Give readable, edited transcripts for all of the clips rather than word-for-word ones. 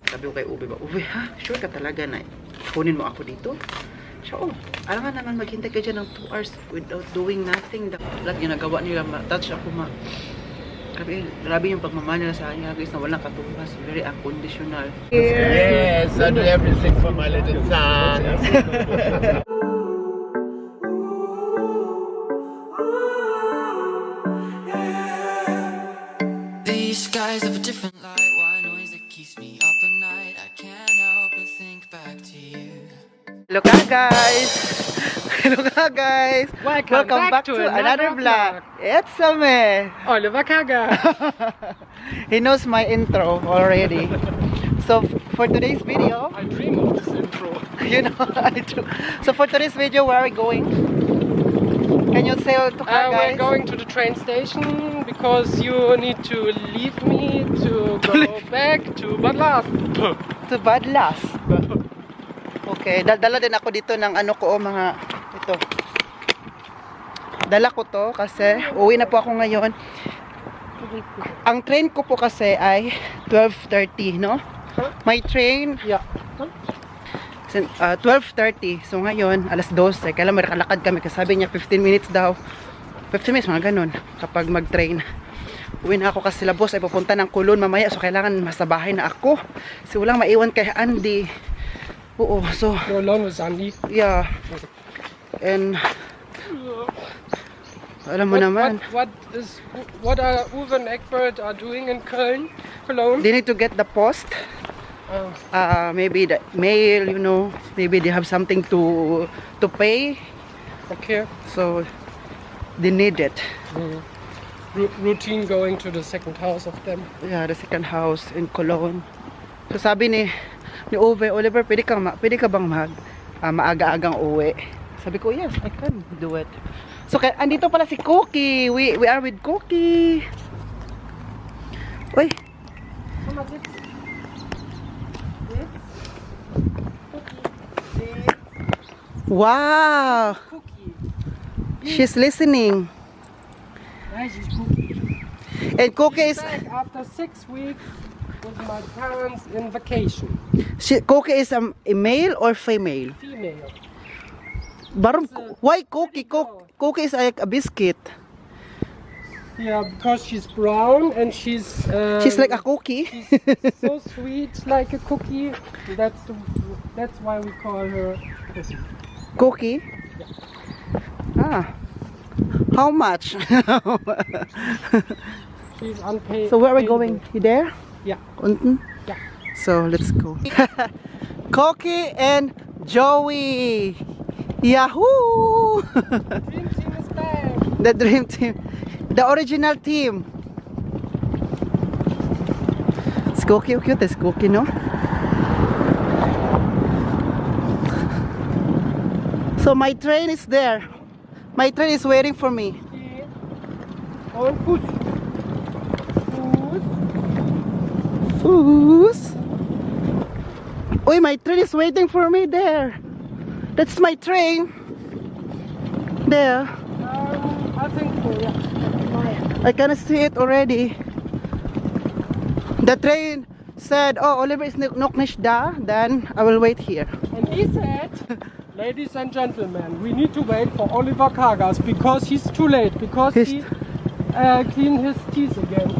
Sabi ko kay Ube ba, Ube ha, sure ka talaga na kunin mo ako dito? Siya, oh, alam nga naman maghintay ka dyan ng 2 hours without doing nothing. Lahat ginagawa nila, touch ako grabe yung pagmamahal nila sa akin guys, na walang katumbas, very unconditional. Yes, I do everything for my little son. These skies have a different light. Why noise that keeps me up at night? I can't help but think back to you. Hello ka guys! Hello ka guys! Welcome back to another vlog. It's me! Oliver Kaga. He knows my intro already. So for today's video, I dream of this intro. you know, I do. So for today's video, where are we going? Can you say to ka guys? We're going to the train station because you need to leave me to go back to Badlas. To Badlas. Okay, dala din ako dito ng ano ko, mga ito. Dala ko to kasi uwi na po ako ngayon. Ang train ko po kasi ay 12:30, no? My train, Yeah. 12:30. So ngayon, alas 12. Kailan makalakad kami kasi sabi niya 15 minutes daw. 15 minutes, mga ganun, kapag mag-train. Uwi na ako kasi sila boss ay pupunta ng Kulon mamaya. So kailangan masabahay na ako. So walang maiwan kay Andy. Oo, so You're alone with Andy. yeah. And alam mo naman, What are Uwe and Egbert are doing in Köln alone? they need to get the post. Maybe the mail, you know, maybe they have something to pay. Okay. So they need it. Routine going to the second house of them. Yeah, the second house in Cologne. So sabi ni Ove, Oliver, pwede ka bang maaga-agang uwi? Sabi ko, yes, I can do it. So andito pala si Cookie. We are with Cookie. Uy. Wow. She's listening. And Cookie is After 6 weeks with my parents in vacation. Cookie is a male or female? Female. Baron, why Cookie? Cookie is like a biscuit. Yeah, because she's brown and she's She's like a cookie. so sweet, like a cookie. That's why we call her Cookie. Cookie? Ah. How much? She's unpaid. So where are we going? You there? Yeah. Unten? Yeah. So let's go. Cookie and Joey. Yahoo! Dream team is back. The dream team. The original team. It's Cookie, cute. It's Cookie, no? So my train is there. My train is waiting for me. Und Fuß. Fuß. Foos. Uy, my train is waiting for me there. That's my train. There. I think so, yeah. I can see it already. The train said, oh, Oliver is nog nicht da. Then I will wait here. And he said, ladies and gentlemen, we need to wait for Oliver Kagas because he's too late, because he cleaned his teeth again.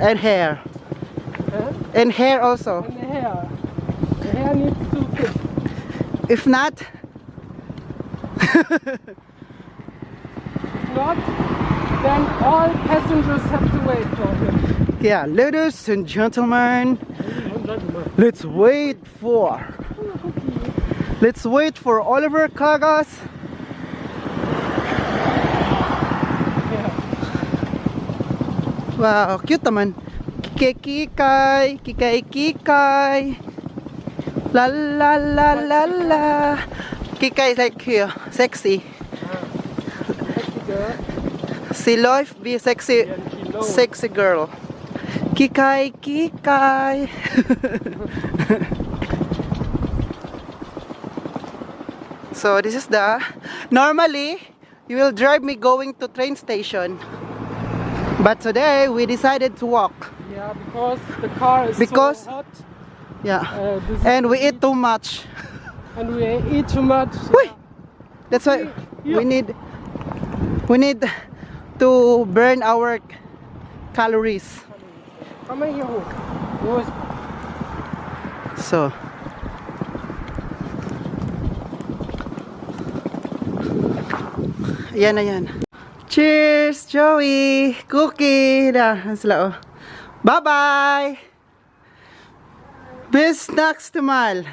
And hair. Huh? And hair also. And the hair. The hair needs to fit. If not, Not, then all passengers have to wait for him. yeah, ladies and gentlemen, let's wait for Oliver Kagas. Wow, cute naman. Kikay, kikay. La la la la la. Kikay is like here, sexy. She loves be sexy, sexy girl. Kikay. So this is normally you will drive me going to train station. But today we decided to walk. Yeah, because the car is Because- so hot. Yeah. This is- And we eat too much. and we eat too much. Uy! That's why we need to burn our calories. Komm mal hier hoch. Wo ist So, yan na yan. Cheers, Joey! Cookie! Na, sila oh. Bye-bye! Bis next Mal!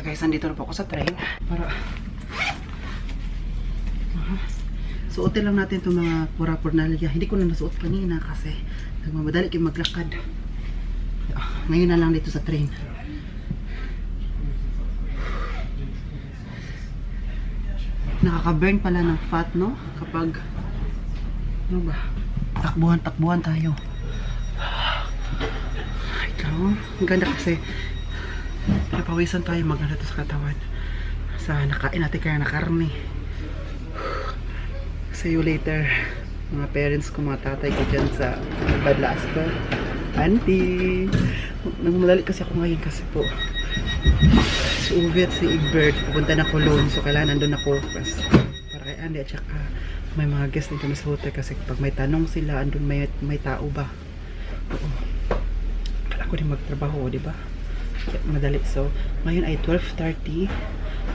Guys, nandito na po ako sa train. Para suotin lang natin itong mga pura-purnalya. Hindi ko na nasuot kanina kasi nagmamadali kayo maglakad. Ngayon na lang dito sa train. Nakaka-burn pala ng fat, no? Kapag ano ba? Takbuhan tayo. Wait lang. Ang ganda kasi napawisan tayo maganda to sa katawan. Sa nakain natin kaya na karne. See you later. Mga parents ko, mga tatay ko dyan sa Badlaas ko. Auntie! Nagmadali kasi ako ngayon kasi po si Uvi at si Egbert pupunta na Cologne, so kailangan nandun ako para kay Andy at saka may mga guest dito na sa hotel kasi pag may tanong sila andun may tao ba. Oo. Kala ko din magtrabaho, di ba? Madali. So ngayon ay 12:30.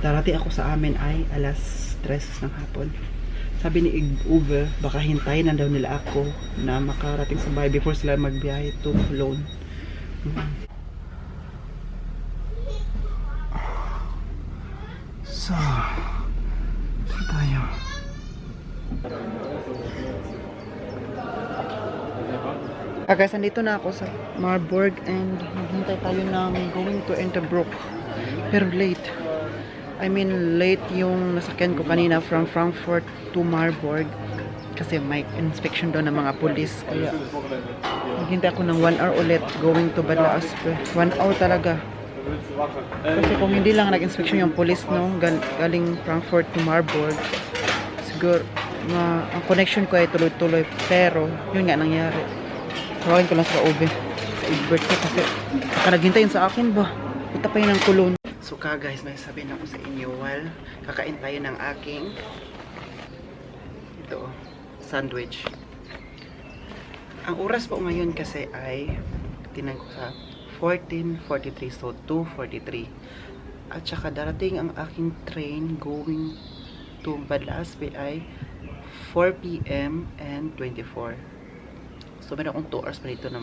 Darating ako sa amin ay alas 3 ng hapon. Sabi ni Uber, baka hintayin na daw nila ako na makarating sa bahay before sila magbiyahe to Cologne. So, tayo. Guys, nandito na ako sa Marburg and maghintay tayo ng going to Interbrook. Pero late. I mean, late yung nasakyan ko kanina from Frankfurt to Marburg kasi may inspection doon ng mga pulis. Kaya maghintay ako ng 1 hour ulit going to Badlaaspe. 1 hour talaga. Kasi kung hindi lang nag-inspection yung pulis, no, galing Frankfurt to Marburg, siguro ang connection ko ay tuloy-tuloy. Pero yun nga nangyari. Tawagin ko lang sa Ubi, sa Egbert ko kasi naghintay yun sa akin ba. Punta pa yun ng Cologne. So guys, may sabihin ako sa inyo while kakain tayo ng aking ito, sandwich. Ang oras po ngayon kasi ay tinan ko sa 14:43, so 2:43. At saka darating ang aking train going to Badlaaspe ay 4 PM and 24. So meron akong 2 hours pa dito na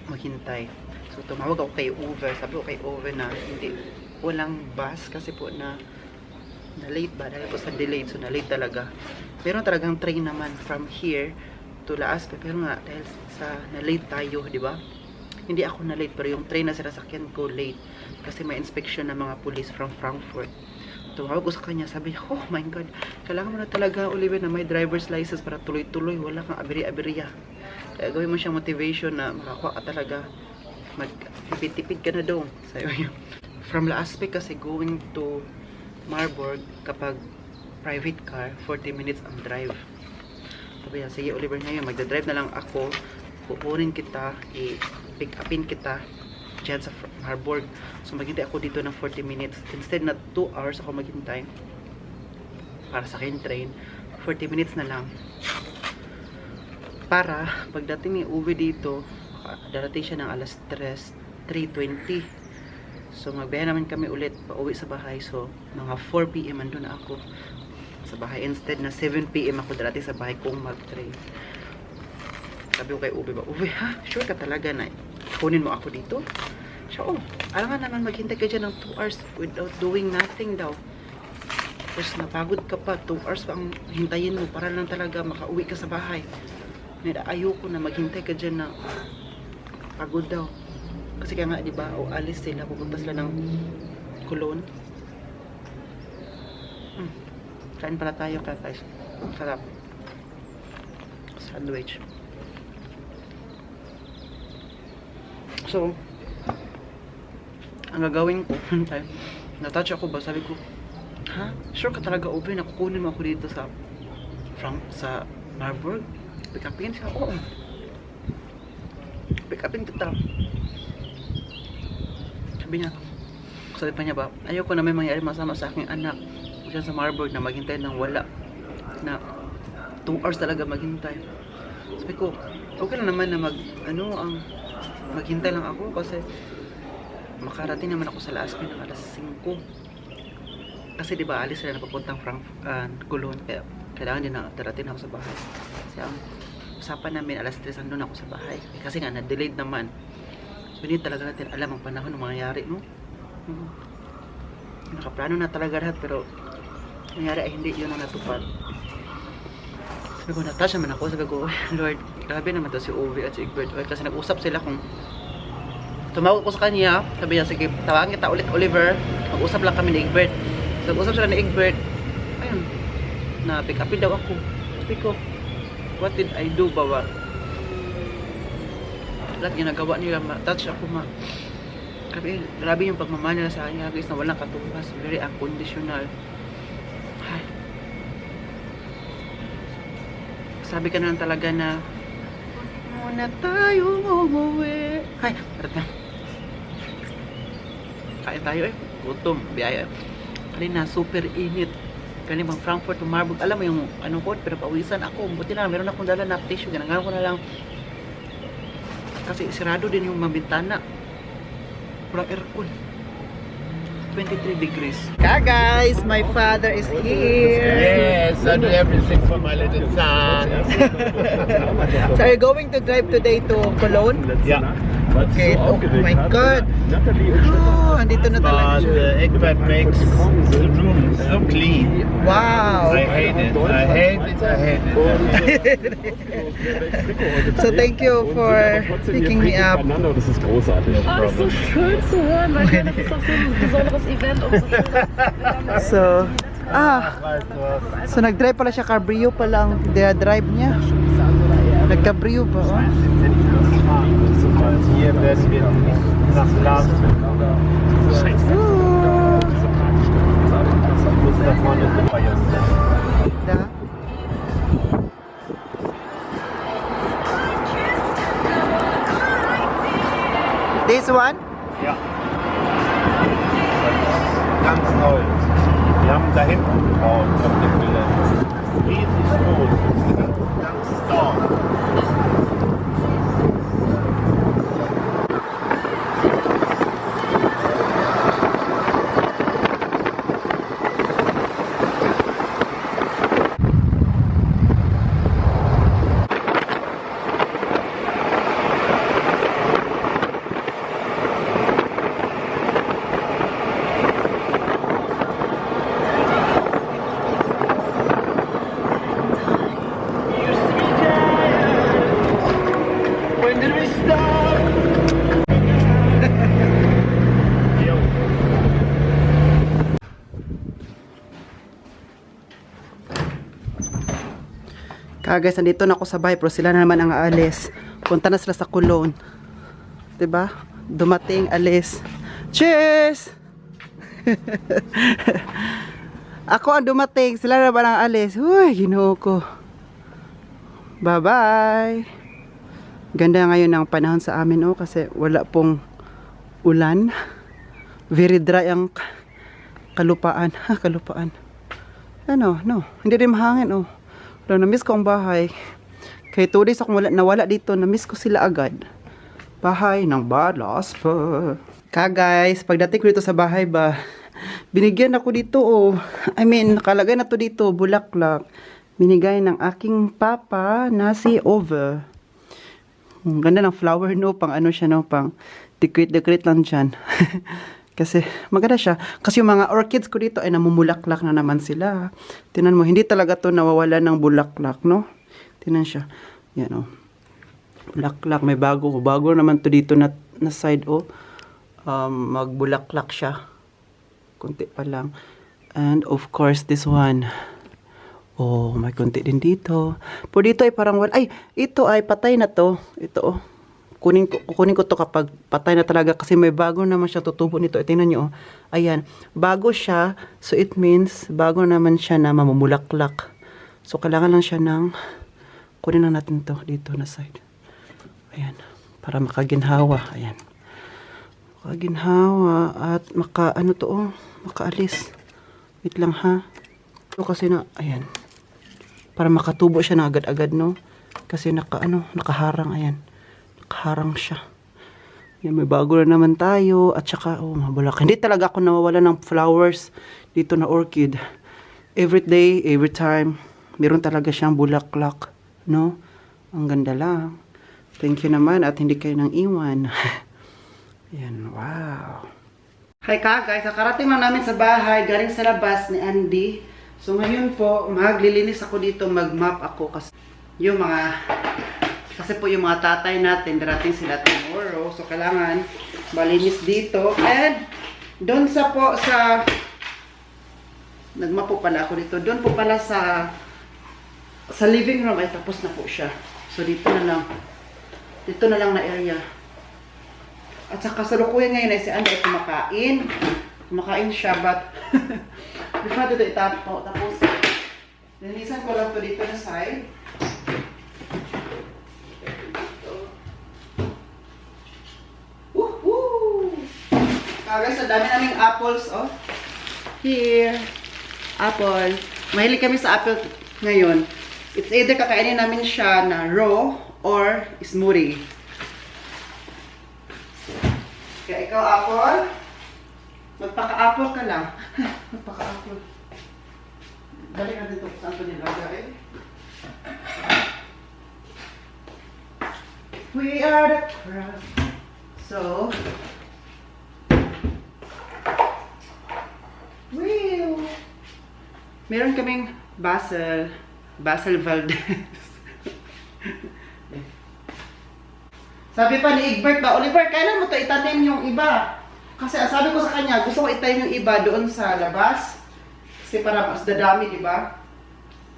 maghintay. So tumawag ako kay Uber. Sabi ko kay Uber na walang bus kasi po na late ba? Dahil po sa delayed. So na late talaga. Meron talagang train naman from here to Laaspe. Pero nga dahil sa na late tayo, di ba? Hindi ako na late pero yung train na sinasakyan ko late. Kasi may inspection ng mga police from Frankfurt. Tumawag ko sa kanya. Sabi, oh my God. Kailangan mo na talaga, Oliver, na may driver's license para tuloy-tuloy. Wala kang abiri-abiriya. Kaya gawin mo siyang motivation na makakuha ka talaga. Magtipid-tipid ka na daw. Sayo yun. From Laaspe kasi going to Marburg, kapag private car, 40 minutes ang drive. Sabi niya, sige Oliver, ngayon magdadrive na lang ako. Pupunin kita, i-pick upin kita dyan sa Marburg. So maghintay ako dito ng 40 minutes. Instead na 2 hours ako maghintay para sa akin train, 40 minutes na lang. Para pagdating ni Uwe dito, darating siya ng alas 3:20. So magbiyahe naman kami ulit pauwi sa bahay. So mga 4 PM andun na ako sa bahay. Instead na 7 PM ako darating sa bahay kung mag-train. Sabi ko kay Uwe ba, Uwe ha? Sure ka talaga na kunin mo ako dito? Siya, oh, alam nga naman maghintay ka dyan ng 2 hours without doing nothing daw. Tapos napagod ka pa, 2 hours pa ang hintayin mo para lang talaga makauwi ka sa bahay. Ayoko na maghintay ka dyan na pagod daw. Kasi kaya nga, di ba, o alis sila, pupunta sila ng Cologne. Kain pala tayo, guys. Sarap. Sandwich. So, ang gagawin ko, natouch ako ba? Sabi ko, ha? Sure ka talaga, Uwe, na kukunin mo ako dito sa sa Marburg. Pick upin siya. Oo. Pick upin kita. Sabi niya, sabi pa niya ba, ayoko na may mangyari masama sa aking anak diyan sa Marburg na maghintay ng wala. Na 2 hours talaga maghintay. Sabi ko, okay lang naman na maghintay lang ako kasi makarating naman ako sa last ng alas 5. Kasi di ba alis sila na papuntang Cologne, kaya kailangan din na darating ako sa bahay. Kasi ang usapan namin alas 3 andun ako sa bahay. Kasi nga na-delayed naman. So hindi talaga natin alam ang panahon ng mangyayari, no? Nakaplano na talaga lahat pero nangyari ay hindi, yun ang natupad. Sabi ko, Natasha man ako. Sabi ko, Lord, grabe naman to si Ovi at si Egbert. Kasi nag-usap sila kung tumawag ko sa kanya. Sabi niya, sige, tawagin kita ulit Oliver. Mag-usap lang kami ni Egbert. So, nag-usap sila ni Egbert. Ayun, na-pick upin daw ako. Sabi ko, what did I do ba? Lahat ginagawa nila, touch ako grabe yung pagmamahal nila sa kanya, guys, na walang katumbas. Very unconditional. Ay. Sabi ka na lang talaga na muna tayo umuwi. Ay, parat na. Kain tayo eh. Gutom, biyaya. Kanina, super init. Kanina bang Frankfurt to Marburg. Alam mo yung ano ko, pero pawisan ako. Buti na, meron akong dala na tissue. Ginagawa ko na lang. Kasi sirado din yung mabintana. Walang aircon. 23 degrees. Guys, my father is here. Yes, I do everything for my little son. So are you going to drive today to Cologne? Yeah. Okay, oh my God. Oh, andito na talaga But siya. Egbert makes the room so clean. Wow. I hate it. I hate it. I hate it. So thank you for picking me up. Das ist großartig. No Das ist so problem. schön zu hören, weil ich meine, das ist doch so ein besonderes Event. Umso schöner. So, so nag-drive pala siya, cabrio pa lang drive niya. Nag-cabrio pa, oh. Hier werden wir nach Glas. Muss da vorne feiern. Da. This one? Ja. Ganz neu. Wir haben da hinten gebaut auf dem Gelände. Riesig groß. Ganz Dorf. When did we stop? Yo. Guys, nandito na ako sa bahay pero sila na naman ang aalis. Punta na sila sa Cologne. 'Di ba? Dumating, alis. Cheers! Ako ang dumating, sila na naman ang aalis. Uy, Ginoo ko. Bye-bye. Ganda ngayon ang panahon sa amin, oh, kasi wala pong ulan. Very dry ang kalupaan. Kalupaan. Ano, no. Hindi rin mahangin, oh. Pero na-miss ko ang bahay. Kaya 2 days akong nawala dito. Na-miss ko sila agad. Bahay ng balas pa. Guys, pagdating ko dito sa bahay ba, binigyan ako dito, oh. I mean, nakalagay na to dito, bulaklak. Binigay ng aking papa na si Over. Ganda ng flower, no? Pang ano siya, no? Pang decorate lang dyan. Kasi maganda siya. Kasi yung mga orchids ko dito ay namumulaklak na naman sila. Tinan mo, hindi talaga to nawawala ng bulaklak, no? Tinan siya. Yan, oh. Bulaklak, may bago. Bago naman to dito na side, oh. Magbulaklak siya. Kunti pa lang. And of course, this one. Oh, may kunti din dito. Po dito ay parang wala. Ay, ito ay patay na to. Ito, oh. Kukunin ko to kapag patay na talaga kasi may bago naman siya tutubo nito. Tingnan niyo, oh. Ayan, bago siya, so it means bago naman siya na mamumulaklak. So, kailangan lang siya ng, kunin lang natin to dito na side. Ayan. Para makaginhawa. Ayan. Makaginhawa at makaalis. Wait lang ha. So, kasi na, ayan. Para makatubo siya na agad-agad, no? Kasi nakaharang, ayan. Nakaharang siya. Yan, may bago na naman tayo. At saka, mabulak. Hindi talaga ako nawawala ng flowers dito na orchid. Every day, every time, meron talaga siyang bulaklak. No? Ang ganda lang. Thank you naman at hindi kayo nang iwan. Yan, wow. Hi ka guys, nakarating lang namin sa bahay. Galing sa labas ni Andy. So ngayon po, maglilinis ako dito. Mag-map ako kasi yung mga tatay natin, darating sila tomorrow. So, kailangan malinis dito. And, doon nagmapo pala ako dito. Doon po pala sa living room, ay tapos na po siya. So, dito na lang na area. At saka kasalukuyan ngayon ay si Andy ay kumakain. Kumakain siya, but before dito itapo. Tapos, linisan ko lang to dito na side. Guys, ang dami naming apples, oh. Here. Apple. Mahilig kami sa apple ngayon. It's either kakainin namin siya na raw or smoothie. Kaya ikaw, apple, magpaka-apple ka lang. Magpaka-apple. Dali ka dito kung saan ito nilagay. We are the crowd. So, meron kaming basil Valdez. Sabi pa ni Egbert ba, Oliver, kailan mo to itanim yung iba? Kasi sabi ko sa kanya, gusto ko itanim yung iba doon sa labas. Kasi para mas dadami, di ba?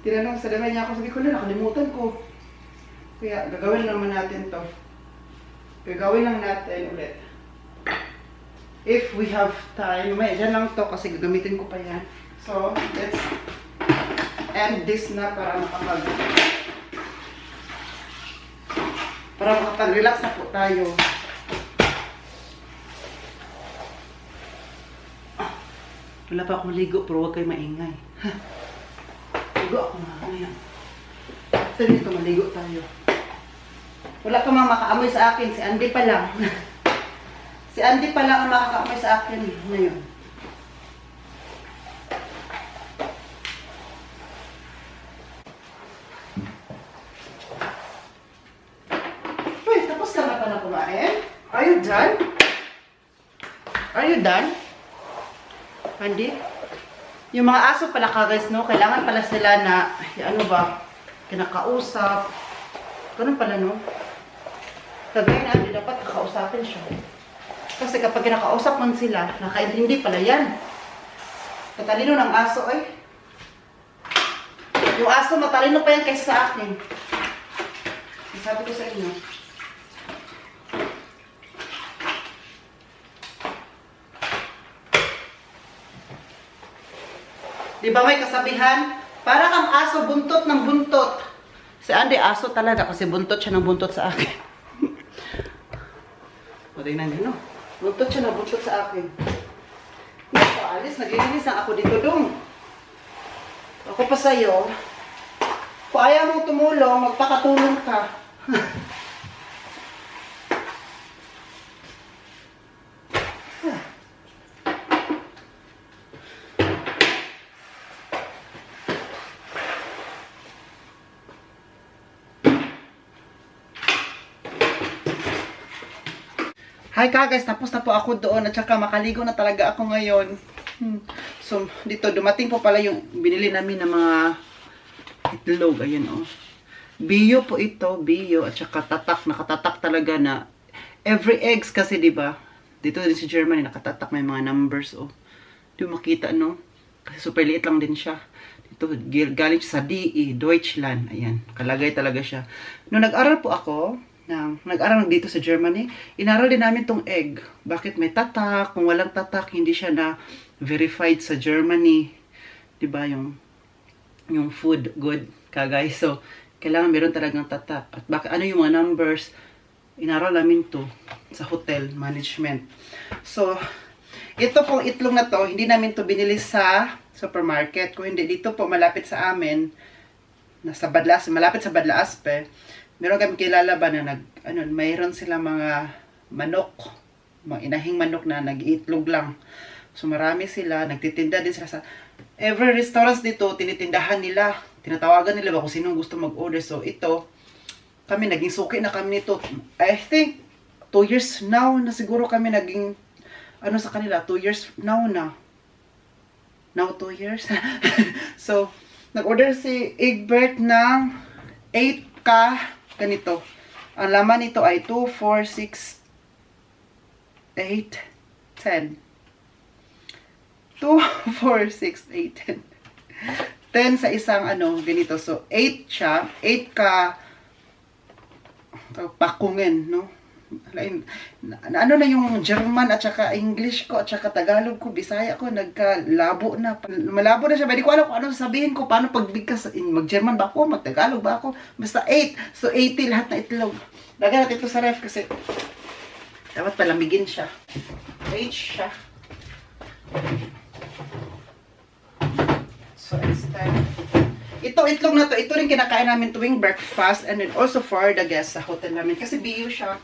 Tinanong sa dami niya ako, sabi ko na, nakalimutan ko. Kaya gagawin naman natin to. Gagawin lang natin ulit. If we have time, may dyan lang to kasi gagamitin ko pa yan. So, let's end this na para makapag-relax na po tayo. Wala pa akong ligo pero huwag kayo maingay. Ligo ako na. Ayan. After nito, maligo tayo. Wala ka mang makaamoy sa akin. Si Andy pa lang. Si Andy pa lang ang makakaamoy sa akin ngayon. Are you done? Are you done? Andy? Yung mga aso pala ka guys, no? Kailangan pala sila na, ano ba, kinakausap. Ganun pala, no? Kagaya na, Andy, dapat kakausapin siya. Kasi kapag kinakausap man sila, nakaintindi pala yan. Katalino ng aso, ay. Yung aso, matalino pa yan kaysa sa akin. Sabi ko sa inyo. Di ba may kasabihan? Para kang aso, buntot ng buntot. Si Andy, aso talaga kasi buntot siya ng buntot sa akin. O, tingnan niyo, no? Buntot siya ng buntot sa akin. Hindi ako alis, naglilinis lang ako dito dong. Ako pa sa'yo. Kung ayaw mong tumulong, magpakatulong ka. Hi ka guys, tapos na po ako doon at saka makaligo na talaga ako ngayon. So, dito dumating po pala yung binili namin ng mga itlog. Ayan oh. Bio po ito, bio at saka tatak, nakatatak talaga na every eggs kasi 'di ba? Dito din sa Germany nakatatak may mga numbers oh. Di mo makita no? Kasi super liit lang din siya. Dito galing sa DE, Deutschland. Ayan, kalagay talaga siya. Nung nag-aral po ako, nag-aral dito sa Germany, inaral din namin tong egg. Bakit may tatak? Kung walang tatak, hindi siya na verified sa Germany. 'Di ba yung yung food good ka guys. So, kailangan meron talagang tatak. At baka ano yung mga numbers, inaral namin to sa hotel management. So, ito pong itlog na to, hindi namin to binili sa supermarket. Kung hindi, dito po malapit sa amin, nasa Badlaas, malapit sa Badlaas pe, meron kami kilala ba na mayroon sila mga manok, mga inahing manok na nag-iitlog lang. So marami sila, nagtitinda din sila sa every restaurants dito, tinitindahan nila, tinatawagan nila ba kung sinong gusto mag-order. So ito, kami naging suki na kami nito. I think 2 years now na siguro kami naging sa kanila, 2 years now na. Now 2 years. So, nag-order si Egbert ng 8 ganito. Ang laman nito ay 2, 4, 6, 8, 10. 2, 4, 6, 8, 10. 10 sa isang ganito. So, 8 siya. 8 pakungen, no? Ano na yung German at saka English ko at saka Tagalog ko, Bisaya ko, nagkalabo na. Malabo na siya. Hindi ko alam kung ano sabihin ko, paano pagbigkas. Mag-German ba ako? Mag-Tagalog ba ako? Basta 8. So, 80 lahat na itlog. Lagyan natin ito sa ref kasi dapat palamigin siya. 8 siya. So, instead, ito itlog na to, ito rin kinakain namin tuwing breakfast and then also for the guests sa hotel namin. Kasi BU siya.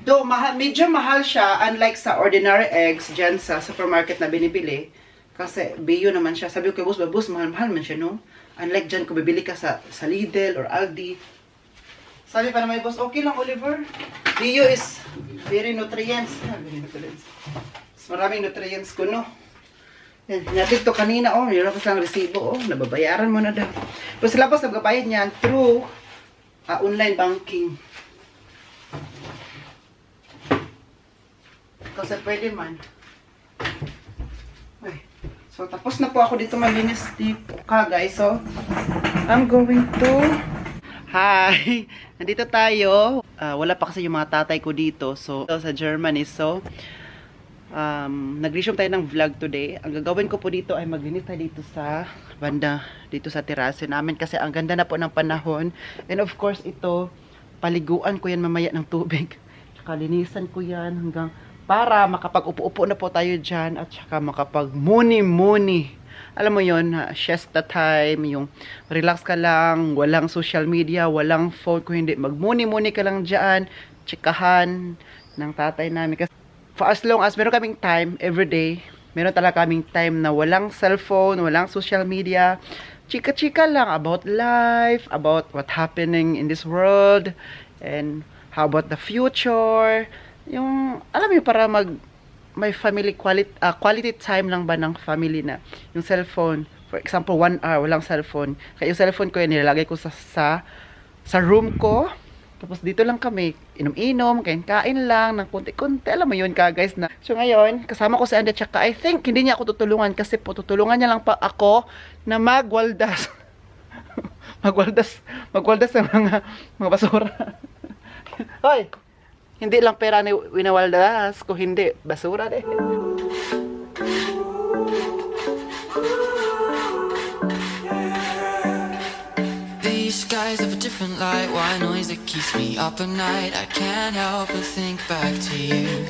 Though, medyo mahal siya, unlike sa ordinary eggs dyan sa supermarket na binibili. Kasi BU naman siya. Sabi ko kay boss, mahal-mahal man siya, no? Unlike dyan, kung bibili ka sa Lidl or Aldi. Sabi pa naman, boss, okay lang, Oliver. BU is very nutrients. Very nutrients. Maraming nutrients ko, no? Natin to kanina, yun ako sa resibo, nababayaran mo na daw. Pero sila po, nagbabayad niyan through online banking. Kasi pwede man. Okay. So, tapos na po ako dito malinis dito guys. So, I'm going to... Hi! Nandito tayo. Wala pa kasi yung mga tatay ko dito. So, sa Germany. So, nag-resume tayo ng vlog today. Ang gagawin ko po dito ay maglinis tayo dito sa banda, dito sa terrace namin kasi ang ganda na po ng panahon. And of course, ito, paliguan ko yan mamaya ng tubig. Tsaka linisan ko yan hanggang para makapag-upo-upo na po tayo dyan at tsaka makapag-muni-muni. Alam mo yon, siesta time, yung relax ka lang, walang social media, walang phone, kung hindi, mag-muni-muni ka lang dyan, tsikahan ng tatay namin. Kasi for as long as meron kaming time every day, meron talaga kaming time na walang cellphone, walang social media, chika-chika lang about life, about what happening in this world, and how about the future. Yung, alam mo, para may family quality time lang ba ng family na. Yung cellphone, for example, 1 hour, walang cellphone. Kaya yung cellphone ko yun, nilalagay ko sa room ko. Tapos dito lang kami, inom-inom, kain-kain lang, ng kunti-kunti. Alam mo yun guys na. So ngayon, kasama ko si Andy, tsaka I think hindi niya ako tutulungan kasi po tutulungan niya lang pa ako na magwaldas. magwaldas sa mga basura. Hoy, hindi lang pera ni winawaldas, kung hindi, basura din. These skies have a different light, white noise that keeps me up at night. I can't help but think back to you.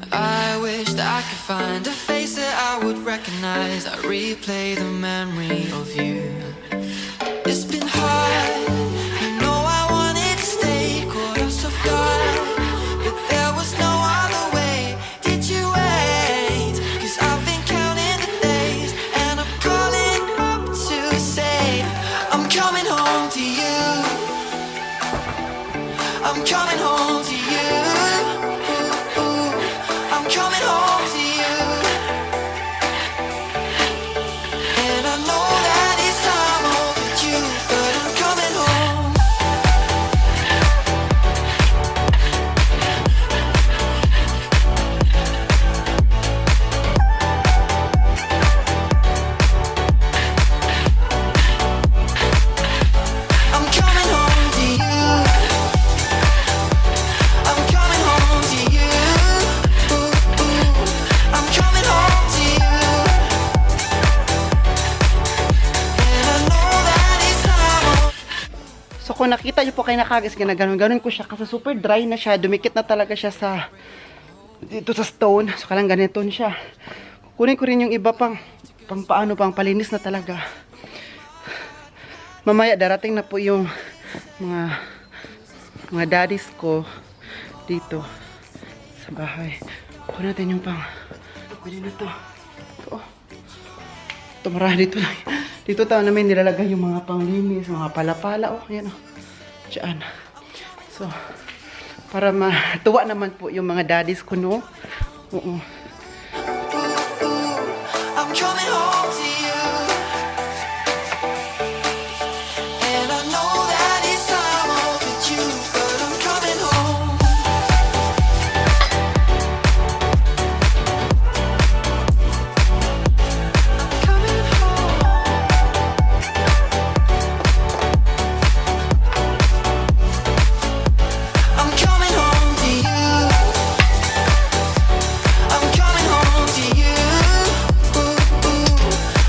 I wish that I could find a face that I would recognize. I replay the memory of you. It's been hard, you know I wanted to stay caught us off guard, but there was no other way. Did you wait? 'Cause I've been counting the days, and I'm calling up to say I'm coming home to you. I'm coming home to you. I'm coming home to you. And I know that it's time overdue, but I'm coming home. I'm coming home to you. So kung nakita niyo po kayo nakagis, ganun ko siya kasi super dry na siya, dumikit na talaga siya sa dito sa stone. So kalang ganito siya. Kunin ko rin yung iba pang pang palinis na talaga. Mamaya darating na po yung mga daddies ko dito sa bahay. Kunin natin yung pwede na to. Ito marami dito lang. Dito tayo namin nilalagay yung mga panglinis, mga palapala. Oh, yan oh. Diyan. So, para matuwa naman po yung mga daddies ko, no? Oo. I'm coming home to you, and I know that it's time overdue, but I'm coming home. Coming home. I'm coming home to you. I'm coming home to you.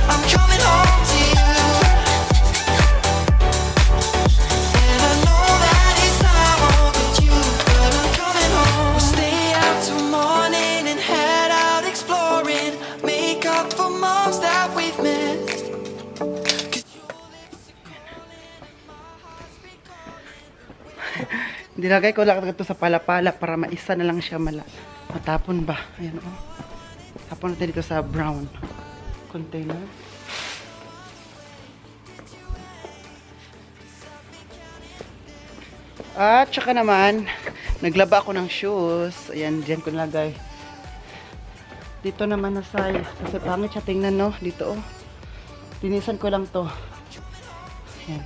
I'm coming home to you, and I know that it's time overdue, but I'm coming home. We'll stay out till morning and head out exploring, make up for moms that we've missed. Nilagay ko lang ito sa palapala para maisa na lang siya matapon ba. Ayan oh. Tapon natin dito sa brown container. At saka naman, naglaba ako ng shoes. Ayan, diyan ko nilagay. Dito naman na side. Kasi pangit siya tingnan, no? Dito, oh. Linisan ko lang to. Ayan.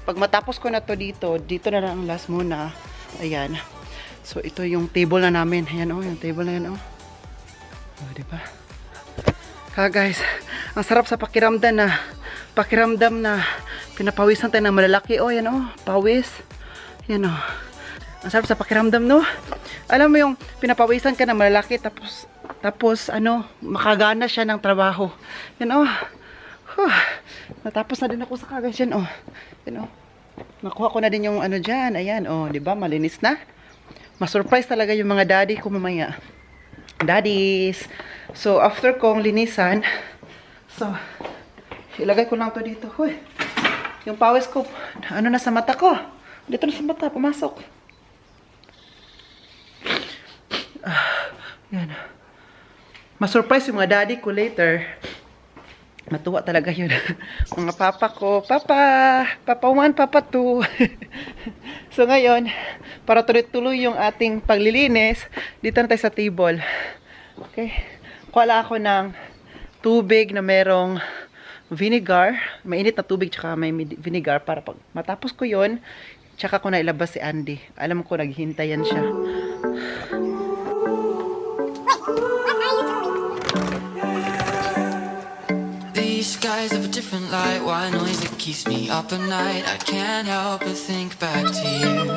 Pag matapos ko na to dito na lang ang last muna. Ayan. So, ito yung table na namin. Ayan, oh. Yung table na yan, oh. Oh, diba? Guys, ang sarap sa pakiramdam na pinapawisan tayo ng malalaki. Oh, yan oh, pawis. Yan oh. Ang sarap sa pakiramdam, no? Alam mo yung pinapawisan ka ng malalaki tapos ano, makagana siya ng trabaho. Yan oh. Natapos na din ako sa kagas yan oh. Yan oh. Nakuha ko na din yung ano dyan. Ayan oh, di ba? Malinis na. Ma-surprise talaga yung mga daddy ko mamaya. Daddies. So, after kong linisan, so, ilagay ko lang to dito. Huy, yung pawis ko, ano na sa mata ko? Dito na sa mata, pumasok. Yan. Ma-surprise yung mga daddy ko later. Matuwa talaga yun. Mga papa ko, Papa 1, Papa 2. So ngayon, para tuloy-tuloy yung ating paglilinis, dito na tayo sa table. Okay. Kuha ako ng tubig na merong vinegar. Mainit na tubig tsaka may vinegar para pag matapos ko yun, tsaka ko na ilabas si Andy. Alam ko, naghintayan siya. These skies have a different light, white noise that keeps me up at night. I can't help but think back to you.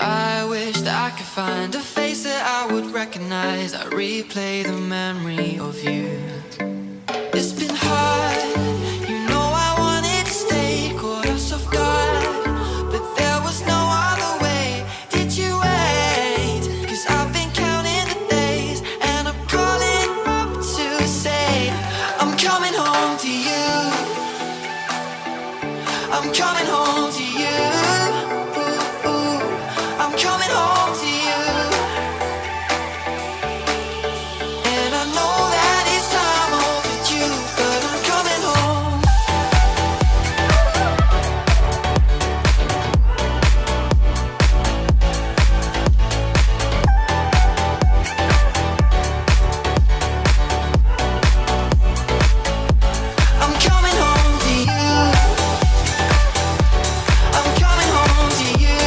I wish that I could find a face that I would recognize. I replay the memory of you. It's been hard, you know I wanted to stay, caught us off guard, but there was no other way. Did you wait? 'Cause I've been counting the days, and I'm calling up to say I'm coming home to you. I'm coming home to you. I'm coming home to you, and I know that it's time overdue, but I'm coming home. I'm coming home to you. I'm coming home to you.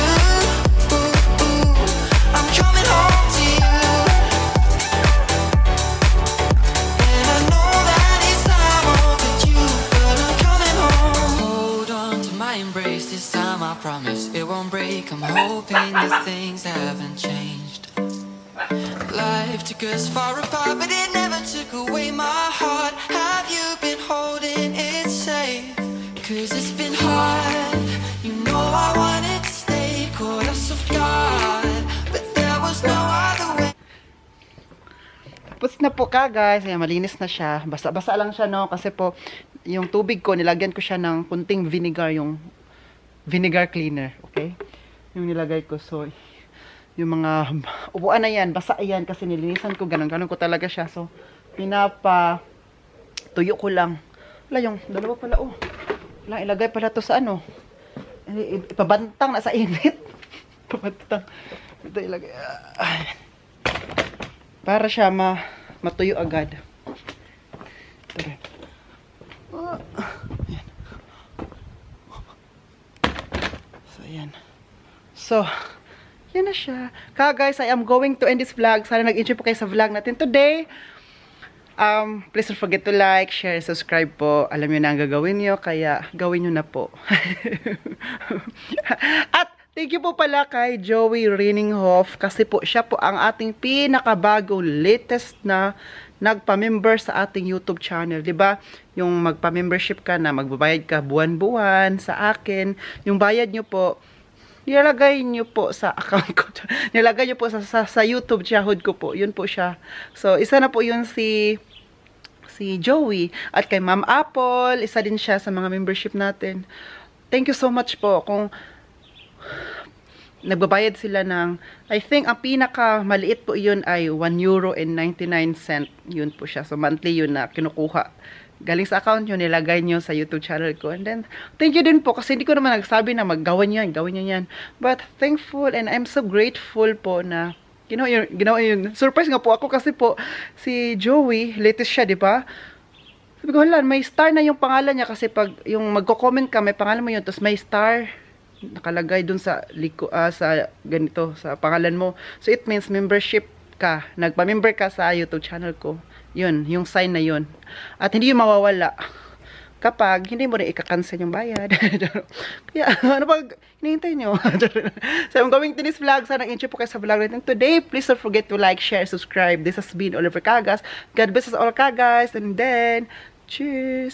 I'm coming home to you, and I know that it's time overdue, but I'm coming home. Hold on to my embrace this time, I promise it won't break. I'm hoping that things haven't changed. Life took us far apart, but it never took away my heart. Have you been holding it safe? 'cause it's been hard. You know I wanted to stay caught us off guard, but there was no other way. Tapos na po ka guys, ayan, malinis na siya. Basa-basa lang siya no, kasi po yung tubig ko, nilagyan ko siya ng kunting vinegar, yung vinegar cleaner, okay? Yung nilagay ko, so yung mga upuan na yan, basa yan kasi nilinisan ko, ganun ko talaga siya. So, tuyo ko lang. Wala yung dalawa pala, oh. Wala, ilagay pala to sa ano. Ipabantang na sa init. Ipabantang. Ito ilagay. Para siya matuyo agad. Ito rin. Ayan. So, ayan. So, yan na siya. Guys, I am going to end this vlog. Sana nag-enjoy po kayo sa vlog natin today. Please don't forget to like, share, subscribe po. Alam nyo na ang gagawin nyo, kaya gawin nyo na po. At thank you po pala kay Joey Reninghoff kasi po siya po ang ating pinakabago, latest na nagpa-member sa ating YouTube channel. 'Di ba? Yung magpa-membership ka na, magbabayad ka buwan-buwan sa akin. Yung bayad nyo po, nilagay nyo po sa account ko. Nilagay nyo po sa YouTube sahod ko po. Yun po siya. So, isa na po yun si Joey. At kay Ma'am Apple, isa din siya sa mga membership natin. Thank you so much po. Kung nagbabayad sila ng, I think, ang pinaka maliit po yun ay €1.99. Yun po siya. So, monthly yun na kinukuha. Galing sa account nyo, nilagay nyo sa YouTube channel ko. And then, thank you din po kasi hindi ko naman nagsabi na gawin nyo yan. But, thankful and I'm so grateful po na, ginawa yun. Surprise nga po ako kasi po, si Joey, latest siya, di ba? Sabi ko, hala, may star na yung pangalan niya kasi pag yung magko-comment ka, may pangalan mo yun, tapos may star nakalagay dun sa sa ganito, sa pangalan mo. So, it means membership ka. Nagpa-member ka sa YouTube channel ko. Yun, yung sign na yun. At hindi yung mawawala kapag hindi mo na ika-cancel yung bayad. Kaya, ano pag hinihintay nyo? So, I'm going to this vlog. Sana enjoy po kayo sa vlog natin today. Please don't forget to like, share, subscribe. This has been Oliver Cagas. God bless us all, Cagas. And then, cheers!